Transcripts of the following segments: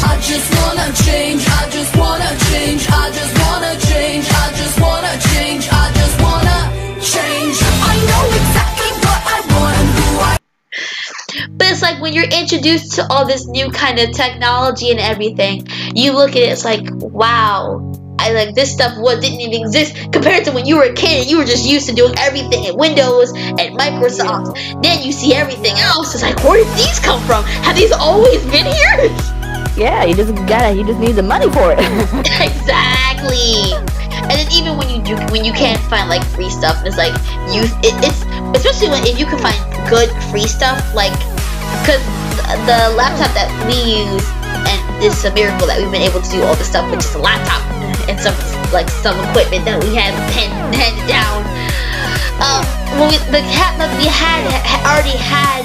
I just wanna change, I just wanna change, I just wanna change, I just wanna change, I just wanna change. I know exactly what I want and who I. But it's like when you're introduced to all this new kind of technology and everything, you look at it, it's like, wow, I like this stuff didn't even exist compared to when you were a kid and you were just used to doing everything in Windows and Microsoft. Then you see everything else. It's like, where did these come from? Have these always been here? Yeah, you just need the money for it. Exactly. And then even when you can't find like free stuff, it's like it's especially if you can find good free stuff, like because the laptop that we use, and it's a miracle that we've been able to do all this stuff with just a laptop and some equipment that we had handed down. When we had already had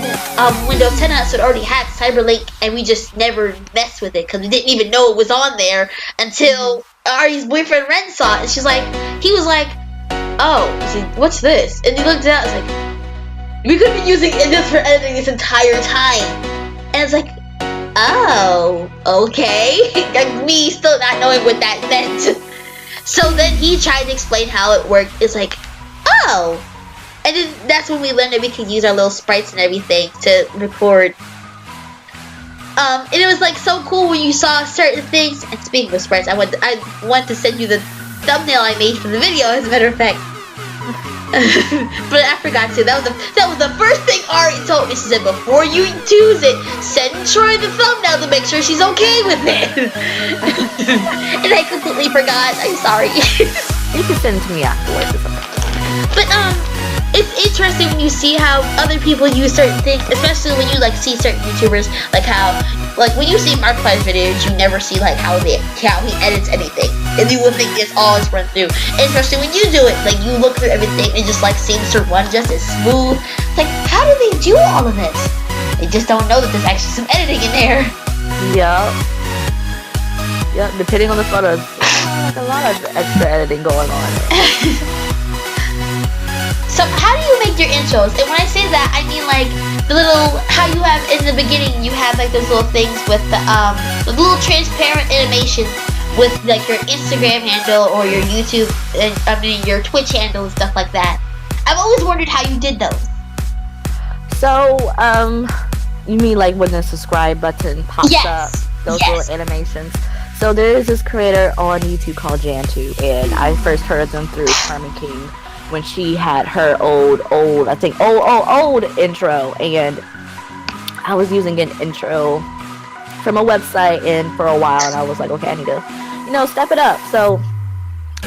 Windows 10 on it, so it already had Cyberlink, and we just never messed with it because we didn't even know it was on there until Ari's boyfriend Ren saw it, and he was like, oh, what's this? And he looked it up, it's like, we could be using this for editing this entire time. And it's like, oh, okay. Like, me still not knowing what that meant. So then he tried to explain how it worked. It's like, oh. And then that's when we learned that we could use our little sprites and everything to record. And it was like so cool when you saw certain things. And speaking of sprites, I want to send you the thumbnail I made for the video, as a matter of fact. But I forgot to. That was the first thing Ari told me. She said, before you choose it, send Troy the thumbnail to make sure she's okay with it. And I completely forgot. I'm sorry. You can send it to me afterwards or something. But it's interesting when you see how other people use certain things, especially when you like see certain YouTubers, like how, like when you see Markiplier's videos, you never see like how he edits anything, and you would think it's all is run through. And especially when you do it, like you look through everything, it just like seems to run just as smooth. Like, how do they do all of this? They just don't know that there's actually some editing in there. Yeah. Yeah, depending on the photos, like a lot of extra editing going on. So how do you make your intros? And when I say that, I mean like the little, how you have in the beginning, you have like those little things with the little transparent animation with like your Instagram handle or your YouTube, your Twitch handle and stuff like that. I've always wondered how you did those. So, you mean like when the subscribe button pops up, those little animations? So there is this creator on YouTube called Jantu, and I first heard them through Carmen King when she had her old intro, and I was using an intro from a website, and for a while, and I was like, okay, I need to, step it up. So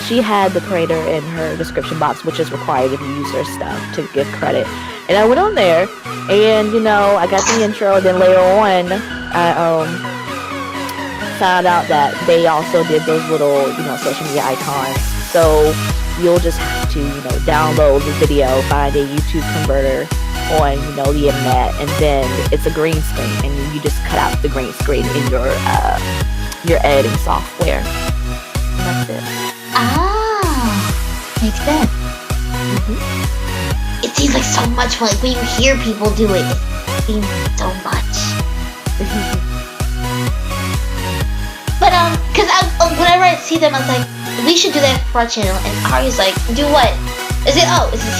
she had the creator in her description box, which is required if you use her stuff to give credit. And I went on there, and I got the intro. Then later on, I found out that they also did those little, social media icons. So you'll just have to, download the video, find a YouTube converter on, the internet, and then it's a green screen, and you just cut out the green screen in your editing software. And that's it. Makes sense. It seems like so much fun. Like when you hear people do it, it seems so much. But cause whenever I see them, I was like, we should do that for our channel. And Ari's like, do what? See,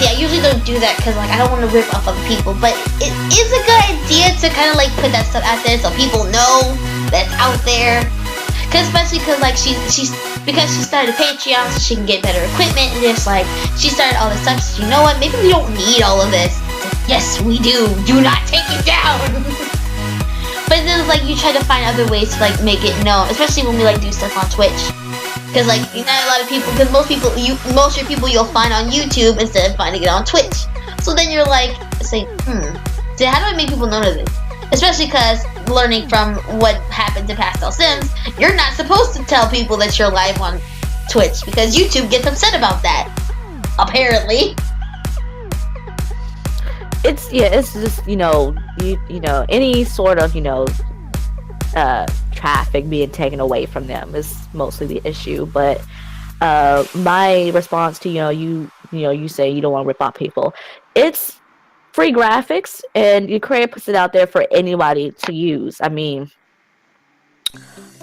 I usually don't do that because like I don't want to rip off other people. But it is a good idea to kind of like put that stuff out there so people know that's out there. Especially because like because she started a Patreon so she can get better equipment, and just like she started all this stuff. So you know what? Maybe we don't need all of this. Yes, we do. Do not take it down. But then it's like you try to find other ways to like make it known, especially when we like do stuff on Twitch. Because like not a lot of people, because most of your people you'll find on YouTube instead of finding it on Twitch. So then you're like saying, so how do I make people know of this? Especially because learning from what happened to Pastel Sims, you're not supposed to tell people that you're live on Twitch because YouTube gets upset about that. Apparently. It's just any sort of traffic being taken away from them is mostly the issue. But my response to you say you don't want to rip off people. It's free graphics, and your creator puts it out there for anybody to use. I mean,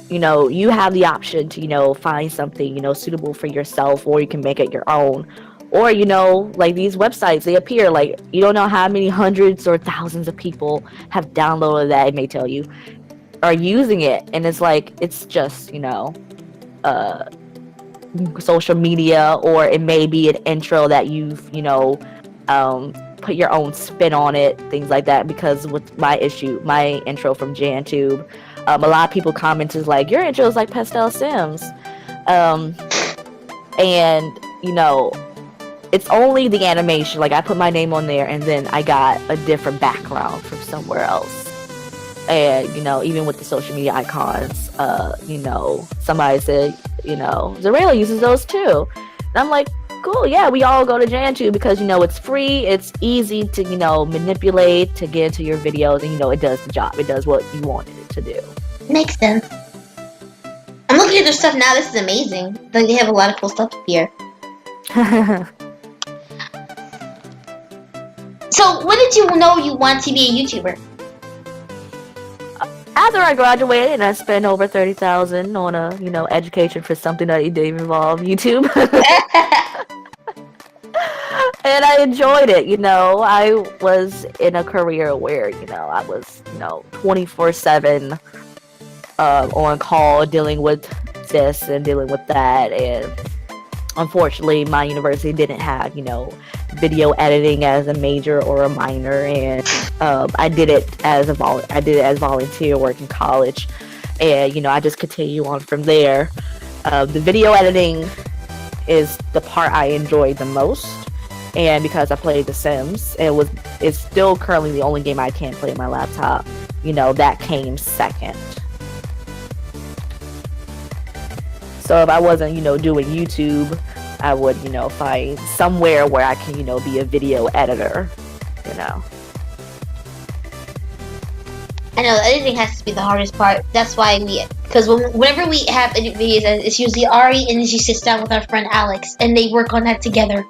you have the option to, find something, suitable for yourself, or you can make it your own. Or, like these websites, they appear like you don't know how many hundreds or thousands of people have downloaded that, it may tell you, are using it. And it's like, it's just, uh, social media, or it may be an intro that you've, put your own spin on it, things like that. Because with my intro from JanTube, a lot of people commented like, your intro is like Pastel Sims. Um, and, it's only the animation. Like, I put my name on there, and then I got a different background from somewhere else. And, even with the social media icons, somebody said, Zarela uses those too. And I'm like, cool, yeah, we all go to JanTube because, it's free, it's easy to, manipulate to get into your videos, and, it does the job. It does what you wanted it to do. Makes sense. I'm looking at their stuff now. This is amazing. Like, they have a lot of cool stuff here. So, when did you know you want to be a YouTuber? After I graduated, and I spent over $30,000 on a, education for something that didn't involve YouTube. And I enjoyed it. I was in a career where, I was, 24/7 on call, dealing with this and dealing with that. And unfortunately, my university didn't have, video editing as a major or a minor, and I did it as volunteer work in college, and I just continue on from there. The video editing is the part I enjoyed the most, and because I played The Sims, it's still currently the only game I can play on my laptop. That came second. So if I wasn't, doing YouTube, I would, find somewhere where I can, be a video editor, I know, editing has to be the hardest part. That's why because whenever we have edit videos, it's usually Ari, and then she sits down with our friend Alex, and they work on that together.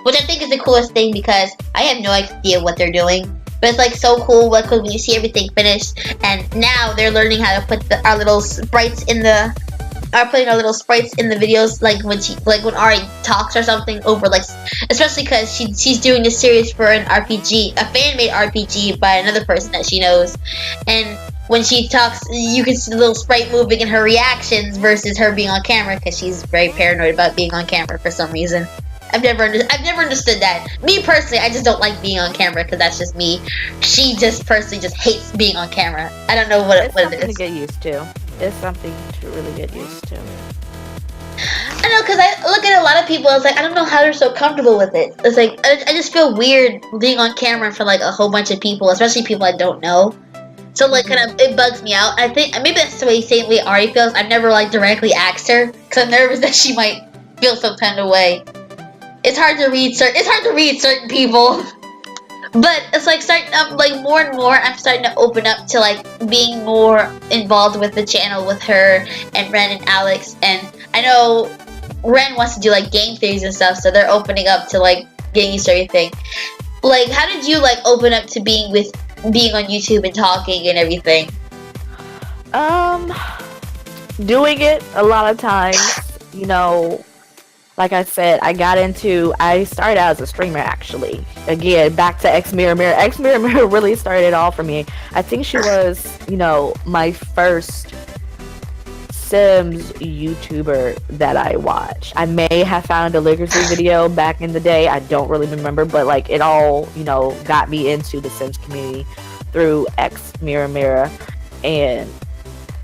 Which I think is the coolest thing, because I have no idea what they're doing. But it's like so cool, because when you see everything finished, and now they're learning how to put our little sprites in the videos, like when Ari talks or something over, like, especially because she's doing this series for an RPG, a fan-made RPG by another person that she knows, and when she talks, you can see the little sprite moving and her reactions versus her being on camera, because she's very paranoid about being on camera for some reason. I've never understood that. Me personally, I just don't like being on camera, because that's just me. She just personally just hates being on camera. I don't know what it is. It's something to get used to. It's something to really get used to. I know, because I look at a lot of people, it's like, I don't know how they're so comfortable with it. It's like, I just feel weird being on camera for like a whole bunch of people, especially people I don't know. So like, kind of, it bugs me out. I think maybe that's the same way Ari feels. I've never like directly asked her, because I'm nervous that she might feel some kind of way. It's hard to read certain people. But it's like starting up, like, more and more, I'm starting to open up to like being more involved with the channel with her and Ren and Alex. And I know Ren wants to do like game theories and stuff, so they're opening up to like getting used to everything. Like, how did you like open up to being on YouTube and talking and everything? Doing it a lot of times, like I said, I started out as a streamer, actually. Again, back to ItsMeTroi. ItsMeTroi really started it all for me. I think she was, my first Sims YouTuber that I watched. I may have found a Lickers video back in the day. I don't really remember, but like, it all, got me into the Sims community through ItsMeTroi, and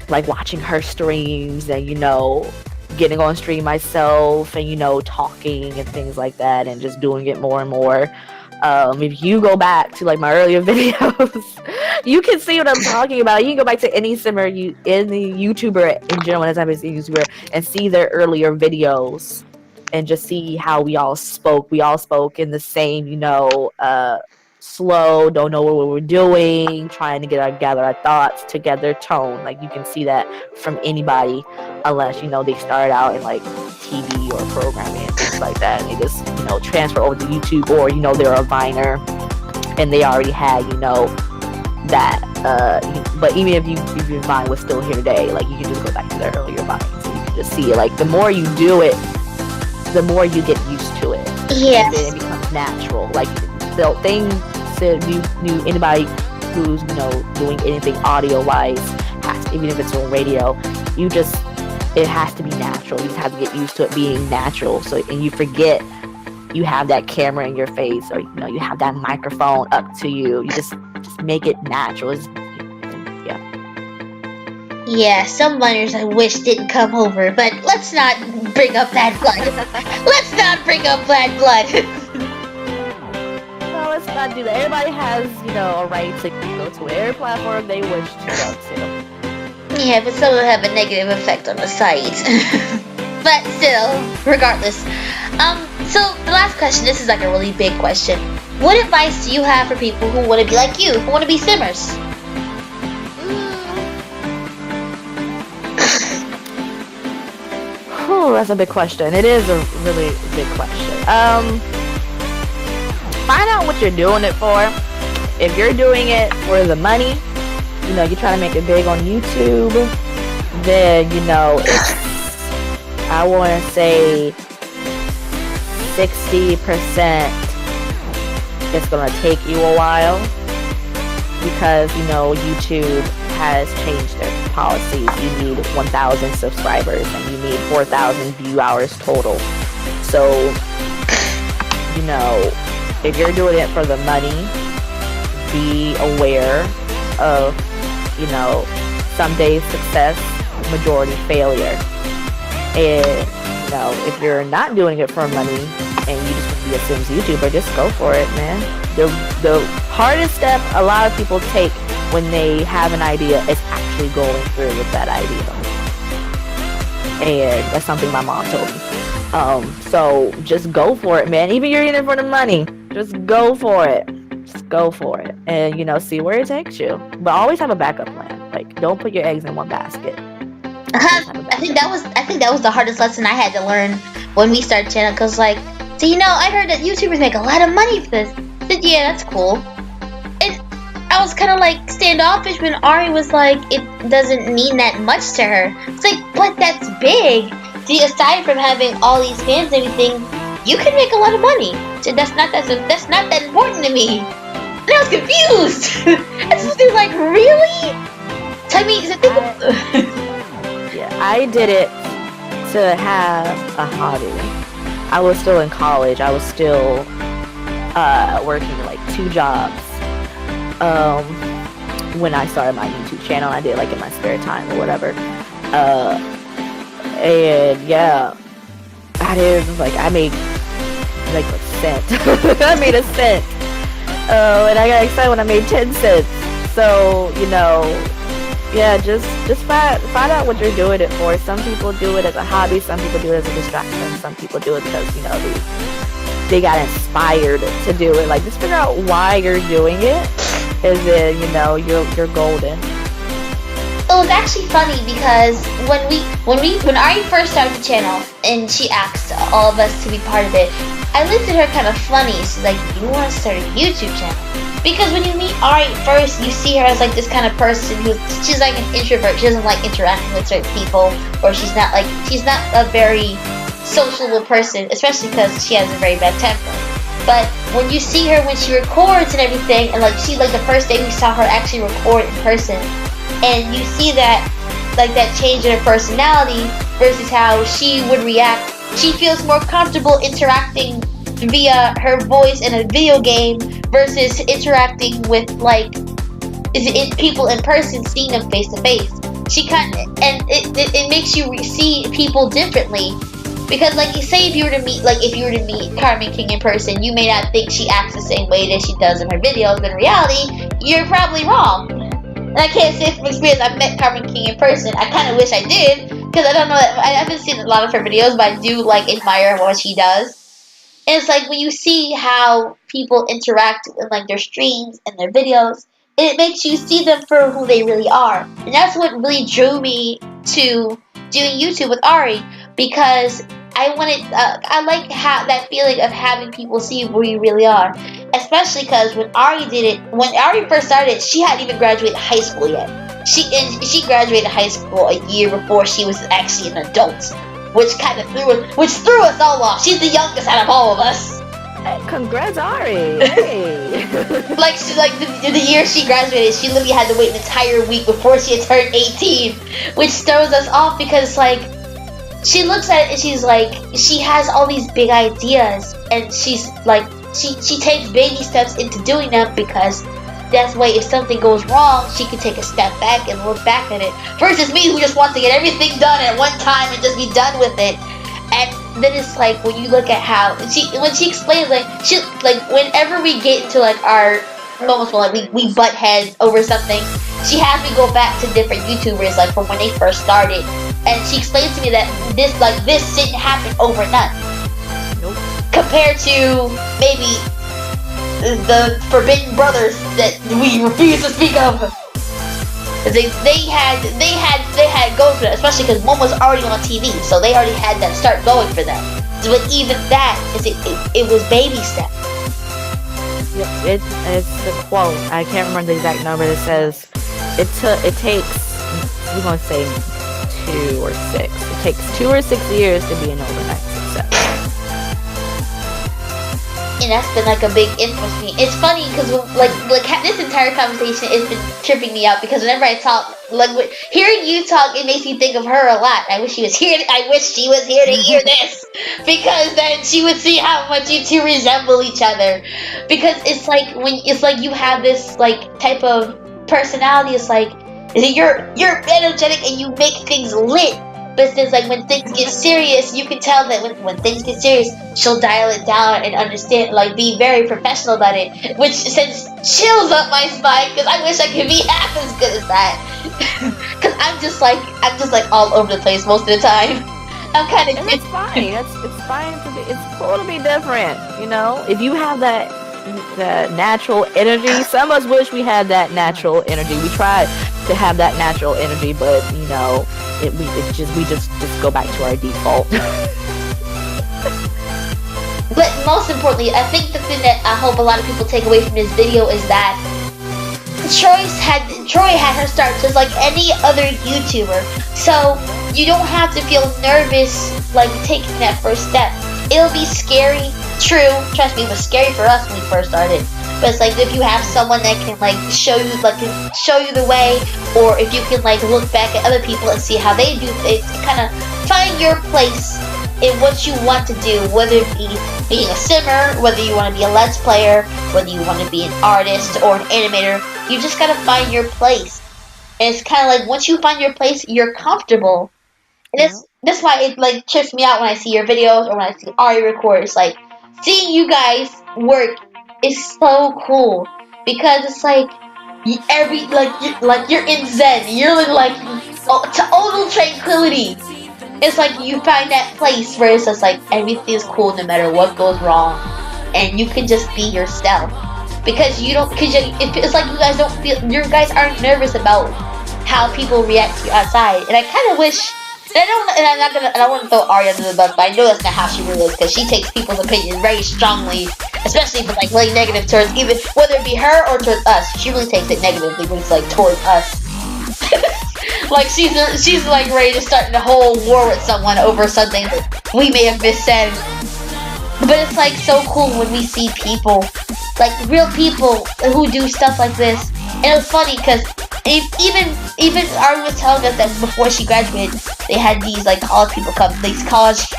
like watching her streams, and getting on stream myself, and talking and things like that, and just doing it more and more. If you go back to like my earlier videos, you can see what I'm talking about. You can go back to any simmer, any YouTuber in general, as I've been seeing YouTuber, and see their earlier videos, and just see how we all spoke. We all spoke in the same, slow, don't know what we're doing, trying to gather our thoughts together tone. Like, you can see that from anybody, unless they start out in like TV or programming and things like that, and they just transfer over to YouTube, or they're a Viner and they already had that But even if your vine was still here today, like you can just go back to the earlier vines and you can just see it. Like the more you do it, the more you get used to it. Yes. And then it becomes natural. Like the thing said, you anybody who's doing anything audio wise, even if it's on radio, it has to be natural. You just have to get used to it being natural. So and you forget you have that camera in your face, or you have that microphone up to you. You just make it natural. Yeah, some minors I wish didn't come over, but let's not bring up bad blood. Let's not bring up bad blood. No, let's not do that. Everybody has, a right to go to whatever platform they wish to go to. Yeah, but some will have a negative effect on the site. But still, regardless. So the last question, this is like a really big question. What advice do you have for people who want to be like you, who want to be simmers? Oh, that's a big question. It is a really big question. Find out what you're doing it for. If you're doing it for the money, you're trying to make it big on YouTube, then, I want to say 60% it's going to take you a while because, YouTube has changed their policies. You need 1,000 subscribers and you need 4,000 view hours total. So, if you're doing it for the money, be aware of, some days success, majority failure. And, if you're not doing it for money and you just want to be a Sims YouTuber, just go for it, man. The hardest step a lot of people take when they have an idea is actually going through with that idea. And that's something my mom told me. So just go for it, man. Even if you're in it for the money, just go for it. Just go for it. And, see where it takes you. But always have a backup plan. Like, don't put your eggs in one basket. I think that was the hardest lesson I had to learn when we started channel. Cause I heard that YouTubers make a lot of money for this. I said, yeah, that's cool. And I was kind of standoffish when Ari was like, it doesn't mean that much to her. It's like, but that's big. See, aside from having all these fans and everything, you can make a lot of money. So that's not that important to me. And I was confused. I was just really? Tell me, is it Yeah, I did it to have a hobby. I was still in college. I was still working 2 jobs when I started my YouTube channel. I did in my spare time or whatever. And yeah, I made a cent. I made a cent. And I got excited when I made 10 cents. So, yeah, just find out what you're doing it for. Some people do it as a hobby. Some people do it as a distraction. Some people do it because, they got inspired to do it. Just figure out why you're doing it. And then, you're golden. It was actually funny because when Ari first started the channel and she asked all of us to be part of it, I looked at her kind of funny. She's like, "You want to start a YouTube channel?" Because when you meet Ari first, you see her as this kind of person she's an introvert. She doesn't like interacting with certain people, or she's not a very sociable person, especially because she has a very bad temper. But when you see her when she records and everything, and the first day we saw her actually record in person, and you see that that change in her personality versus how she would react. She feels more comfortable interacting via her voice in a video game versus interacting with people in person, seeing them face to face. It makes you see people differently. Because you say if you were to meet Carmen King in person, you may not think she acts the same way that she does in her videos, but in reality, you're probably wrong. And I can't say from experience I've met Carmen King in person. I kind of wish I did, because I don't know, I haven't seen a lot of her videos, but I do admire what she does. And it's when you see how people interact in their streams and their videos, it makes you see them for who they really are. And that's what really drew me to doing YouTube with Ari, because I wanted, I like that feeling of having people see where you really are. Especially because when Ari first started, she hadn't even graduated high school yet. She graduated high school a year before she was actually an adult, which kind of threw us all off. She's the youngest out of all of us. Hey, congrats, Ari. Hey. Like the year she graduated, she literally had to wait an entire week before she had turned 18, which throws us off because like she looks at it and she's like, she has all these big ideas and she's like, she takes baby steps into doing them because that's way if something goes wrong, she can take a step back and look back at it. Versus me who just wants to get everything done at one time and just be done with it. And then it's like when you look at how when she explains like whenever we get into like our moments when like we butt heads over something, she has me go back to different YouTubers like from when they first started, and she explains to me that this didn't happen overnight. Nope. Compared to maybe the Forbidden Brothers that we refuse to speak of. They had go for that, especially because one was already on TV, so they already had that start going for them. But even that it was baby steps. Yep, it's the quote. I can't remember the exact number that says it takes, we're gonna say 2 or 6. It takes 2 or 6 years to be an overnight success. And that's been like a big influence for me. It's funny because like this entire conversation has been tripping me out because whenever I talk, like hearing you talk, it makes me think of her a lot. I wish she was here to hear this because then she would see how much you two resemble each other. Because it's like you have this like type of personality. It's like you're energetic and you make things lit. But since like when things get serious, you can tell that when things get serious, she'll dial it down and understand, like be very professional about it, which sends chills up my spine because I wish I could be half as good as that. Because I'm just like all over the place most of the time. I'm kind of. It's fine. It's fine to be. It's cool to be different. You know, if you have that natural energy, some of us wish we had that natural energy. We try to have that natural energy, but you know, we just go back to our default. But most importantly, I think the thing that I hope a lot of people take away from this video is that Troi had her start just like any other YouTuber. So you don't have to feel nervous like taking that first step. It'll be scary, true. Trust me, it was scary for us when we first started. But it's like if you have someone that can like show you the way, or if you can like look back at other people and see how they do things, kind of find your place in what you want to do, whether it be being a simmer, whether you want to be a let's player, whether you want to be an artist or an animator. You just gotta find your place. And it's kind of like once you find your place, you're comfortable. And that's why it like trips me out when I see your videos or when I see Ari record. It's like seeing you guys work is so cool because it's like you're in Zen. You're in like total tranquility. It's like you find that place where it's just like everything is cool no matter what goes wrong, and you can just be yourself because it's like you guys aren't nervous about how people react to you outside. And I kind of wish. And I don't want to throw Ari under the bus, but I know that's not how she really is because she takes people's opinions very strongly, especially if it's like really negative towards even whether it be her or towards us. She really takes it negatively when it's like towards us. Like she's like ready to start a whole war with someone over something that we may have missaid. But it's like so cool when we see people, like real people who do stuff like this. And it was funny because even Ari was telling us that before she graduated, they had these like college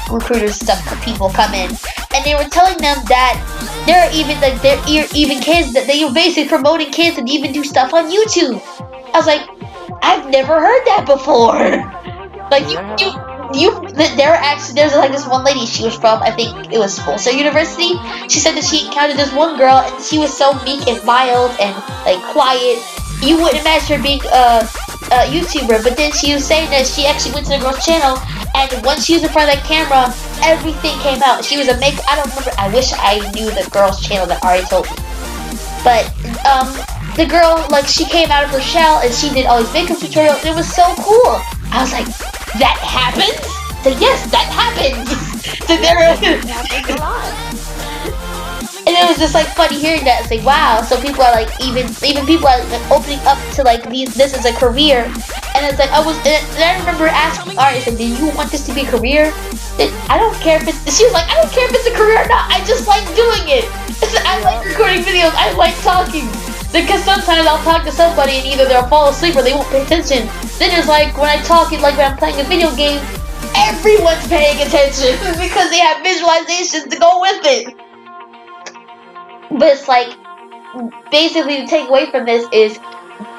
recruiters stuff people come in, and they were telling them that there are even kids that they were basically promoting kids and even do stuff on YouTube. I was like, I've never heard that before. Like there's like this one lady, she was from, I think it was Full Sail University. She said that she encountered this one girl and she was so meek and mild and like quiet. You wouldn't imagine her being a YouTuber, but then she was saying that she actually went to the girl's channel, and once she was in front of that camera, everything came out. She was a I don't remember. I wish I knew the girl's channel that Ari told me. But the girl, like, she came out of her shell and she did all these makeup tutorials. And it was so cool. I was like, that happens? So yes, that happens. So there Happens a lot. and it was just like funny hearing that. It's like wow, so people are like even people are like opening up to like this as a career. And it's like and I remember asking artists, like, do you want this to be a career? And I don't care if it's. She was like, I don't care if it's a career or not. I just like doing it. I like recording videos. I like talking. Because sometimes I'll talk to somebody and either they'll fall asleep or they won't pay attention. Then it's like when I talk, it's like when I'm playing a video game, everyone's paying attention because they have visualizations to go with it. But it's like, basically the takeaway from this is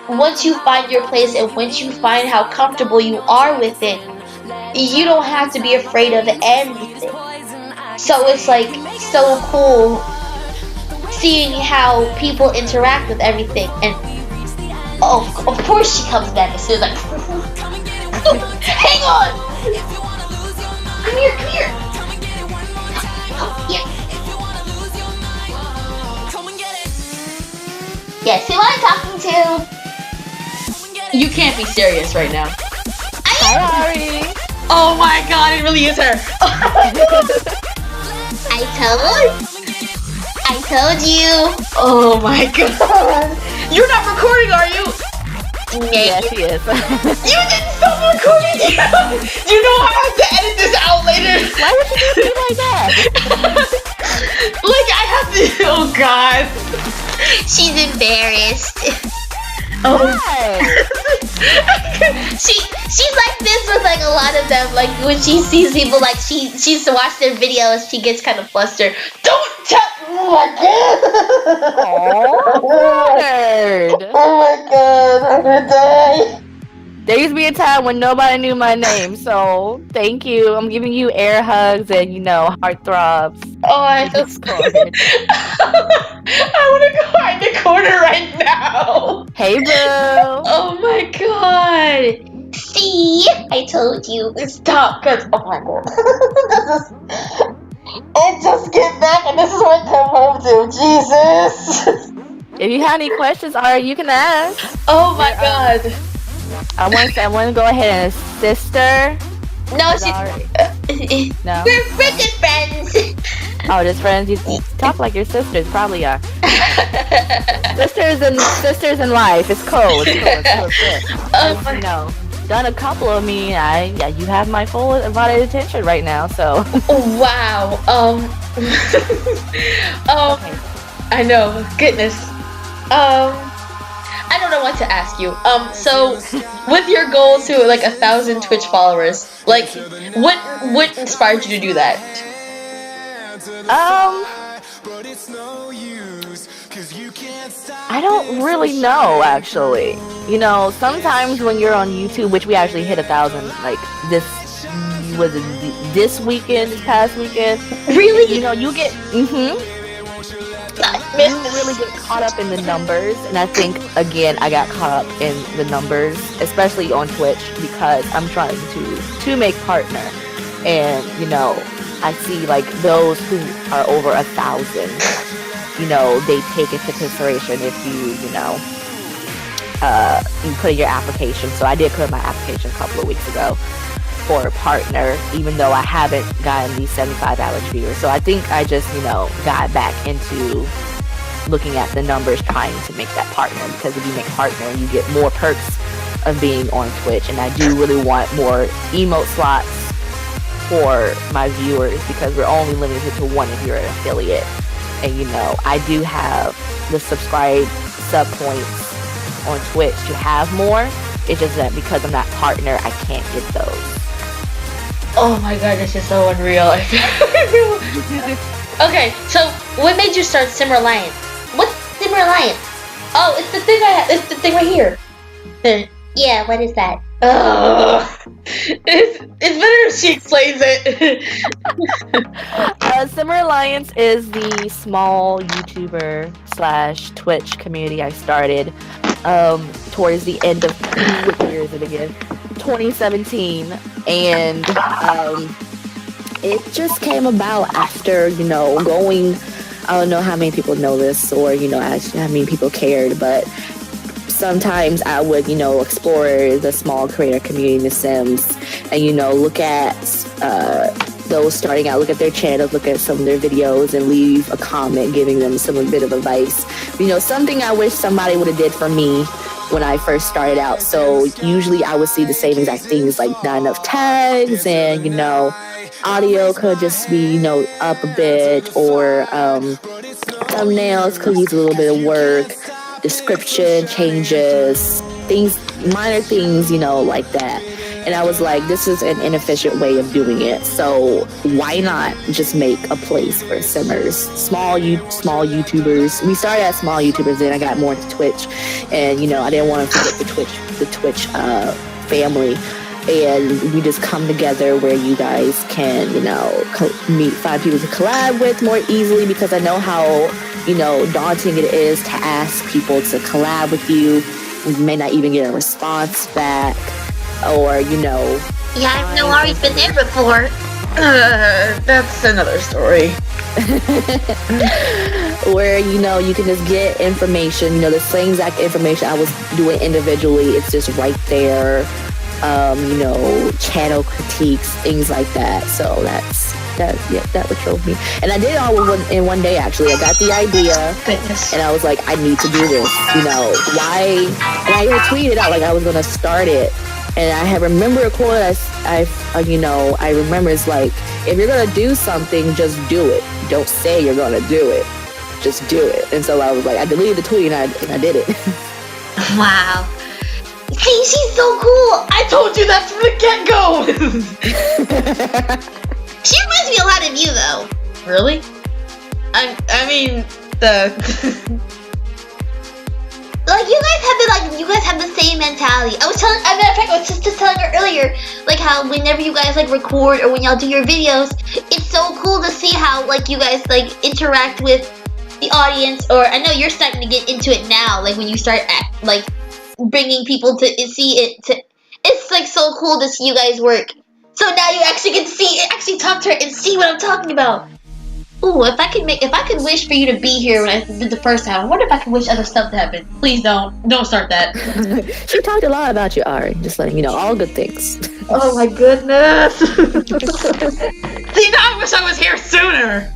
once you find your place and once you find how comfortable you are with it, you don't have to be afraid of anything. So it's like so cool seeing how people interact with everything. And oh, of course she comes back as soon as hang on! Come here, come here! Yeah. Yeah, see what I'm talking to? You can't be serious right now. Hi, Ari. Oh my god, it really is her. I told you. Oh my god. You're not recording, are you? Yeah, she is. You didn't stop recording. You know I have to edit this out later. Why would you do me like that? Like I have to. Oh god. She's embarrassed. Oh. She's like this with like a lot of them. Like when she sees people, like she's to watch their videos, she gets kind of flustered. Don't tell. Oh my god. Oh, nerd. Oh my god, I'm gonna die. There used to be a time when nobody knew my name, so thank you. I'm giving you air hugs and heart throbs. Oh, I feel scared. I want to go hide in the corner right now. Hey, boo. Oh my god. See, I told you. Stop, cause oh my god. I just get back and this is what I come home to. Jesus. If you have any questions, Ari, you can ask. Oh my god. I want to go ahead and assist her. No, No. We're freaking friends. Oh, just friends. You talk like your sisters. Probably are. sisters in life. It's cool. Done a couple of me. You have my full invited attention right now. So. Wow. I know. Goodness. I don't know what to ask you. So with your goal to like 1,000 Twitch followers, like what inspired you to do that? I don't really know actually. Sometimes when you're on YouTube, which we actually hit 1,000 like this past weekend. Really? You get you really get caught up in the numbers, and I think again I got caught up in the numbers, especially on Twitch, because I'm trying to make partner, and I see like those who are over 1,000, they take into consideration if you put in your application. So I did put in my application a couple of weeks ago for a partner, even though I haven't gotten these 75 average viewers. So I think I just, got back into looking at the numbers, trying to make that partner, because if you make partner, you get more perks of being on Twitch. And I do really want more emote slots for my viewers, because we're only limited to one if you're an affiliate. And I do have the sub points on Twitch to have more. It's just that because I'm not partner, I can't get those. Oh my god, this is so unreal. Okay, so what made you start Simmer Alliance? What's Simmer Alliance? Oh, it's the thing right here. Yeah, what is that? It's better if she explains it. Simmer Alliance is the small YouTuber / Twitch community I started towards the end of what year is it again? 2017, and it just came about after going. I don't know how many people know this, or actually how many people cared, but sometimes I would explore the small creator community in The Sims, and look at those starting out, look at their channels, look at some of their videos, and leave a comment giving them some bit of advice. Something I wish somebody would have did for me when I first started out. So usually I would see the same exact things, like not enough tags, and audio could just be up a bit, or thumbnails could use a little bit of work, description changes, minor things, like that. And I was like, this is an inefficient way of doing it. So why not just make a place for simmers, small YouTubers. We started as small YouTubers, then I got more into Twitch, and I didn't want to forget the Twitch family. And we just come together where you guys can, find people to collab with more easily, because I know how, daunting it is to ask people to collab with you. You may not even get a response back, or, Yeah, I've no already been there before. That's another story. Where, you can just get information, the same exact information I was doing individually. It's just right there. Channel critiques, things like that. So that what drove me. And I did it all in one day, actually. I got the idea. Goodness. And I was like, I need to do this. Why? And I even tweeted out like I was gonna start it. And I remember a quote I remember, it's like, if you're gonna do something, just do it. Don't say you're gonna do it. Just do it. And so I was like, I deleted the tweet and I did it. Wow. See, she's so cool. I told you that from the get-go. She reminds me a lot of you, though. Really? I mean, like, you guys have the same mentality. I was just telling her earlier, like, how whenever you guys like record or when y'all do your videos, it's so cool to see how like you guys like interact with the audience. Or I know you're starting to get into it now, like when you start bringing people to see it. It's like so cool to see you guys work. So now you actually get to actually talk to her and see what I'm talking about. Ooh, if I could wish for you to be here when I did the first time, I wonder if I could wish other stuff to happen. Please don't start that. She talked a lot about you, Ari. Just letting you know, all good things. Oh my goodness. See, now I wish I was here sooner.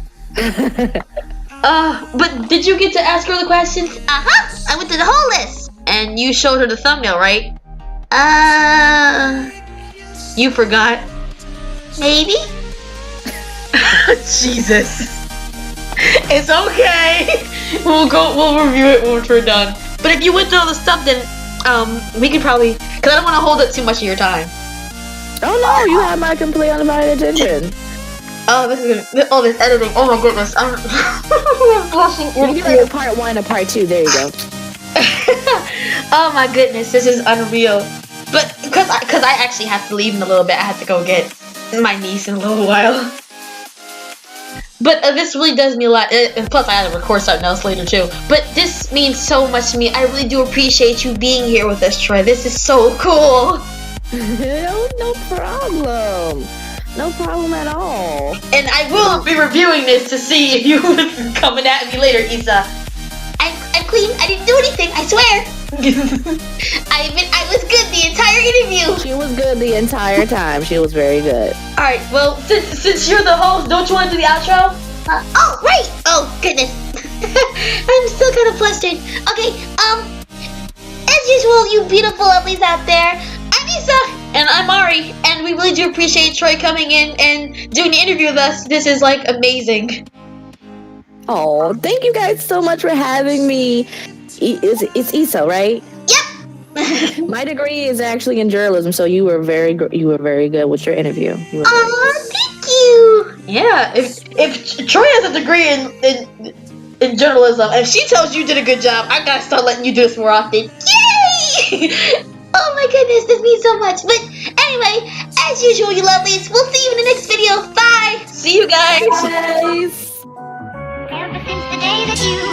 But did you get to ask her the questions? I went through the whole list. And you showed her the thumbnail, right? You forgot? Maybe? Jesus. It's okay. We'll review it once we're done. But if you went through all the stuff, then we could probably, because I don't want to hold up too much of your time. Oh no, you have my complete undivided attention. Oh, this editing. Oh my goodness. I'm blushing. You can do part 1 and part 2. There you go. Oh my goodness, this is unreal. But because I actually have to leave in a little bit, I have to go get my niece in a little while. But this really does mean a lot. And plus, I had to record something else later too. But this means so much to me. I really do appreciate you being here with us, Troy. This is so cool. No problem. No problem at all. And I will be reviewing this to see if you were coming at me later, Isa. I'm clean. I didn't do anything. I swear. I was good the entire interview. She was good the entire time. She was very good. All right. Well, since you're the host, don't you want to do the outro? Oh, right. Oh, goodness. I'm still kind of flustered. Okay. As usual, you beautiful lovelies out there. I'm Isa. And I'm Ari. And we really do appreciate Troy coming in and doing the interview with us. This is like amazing. Oh, thank you guys so much for having me. It's Isa, right? Yep. My degree is actually in journalism, so you were very good with your interview. Oh, thank you. Yeah, if Troy has a degree in journalism, and she tells you did a good job, I gotta start letting you do this more often. Yay! Oh my goodness, this means so much. But anyway, as usual, you lovelies, we'll see you in the next video. Bye. See you guys. Bye, guys. Ever since the day that you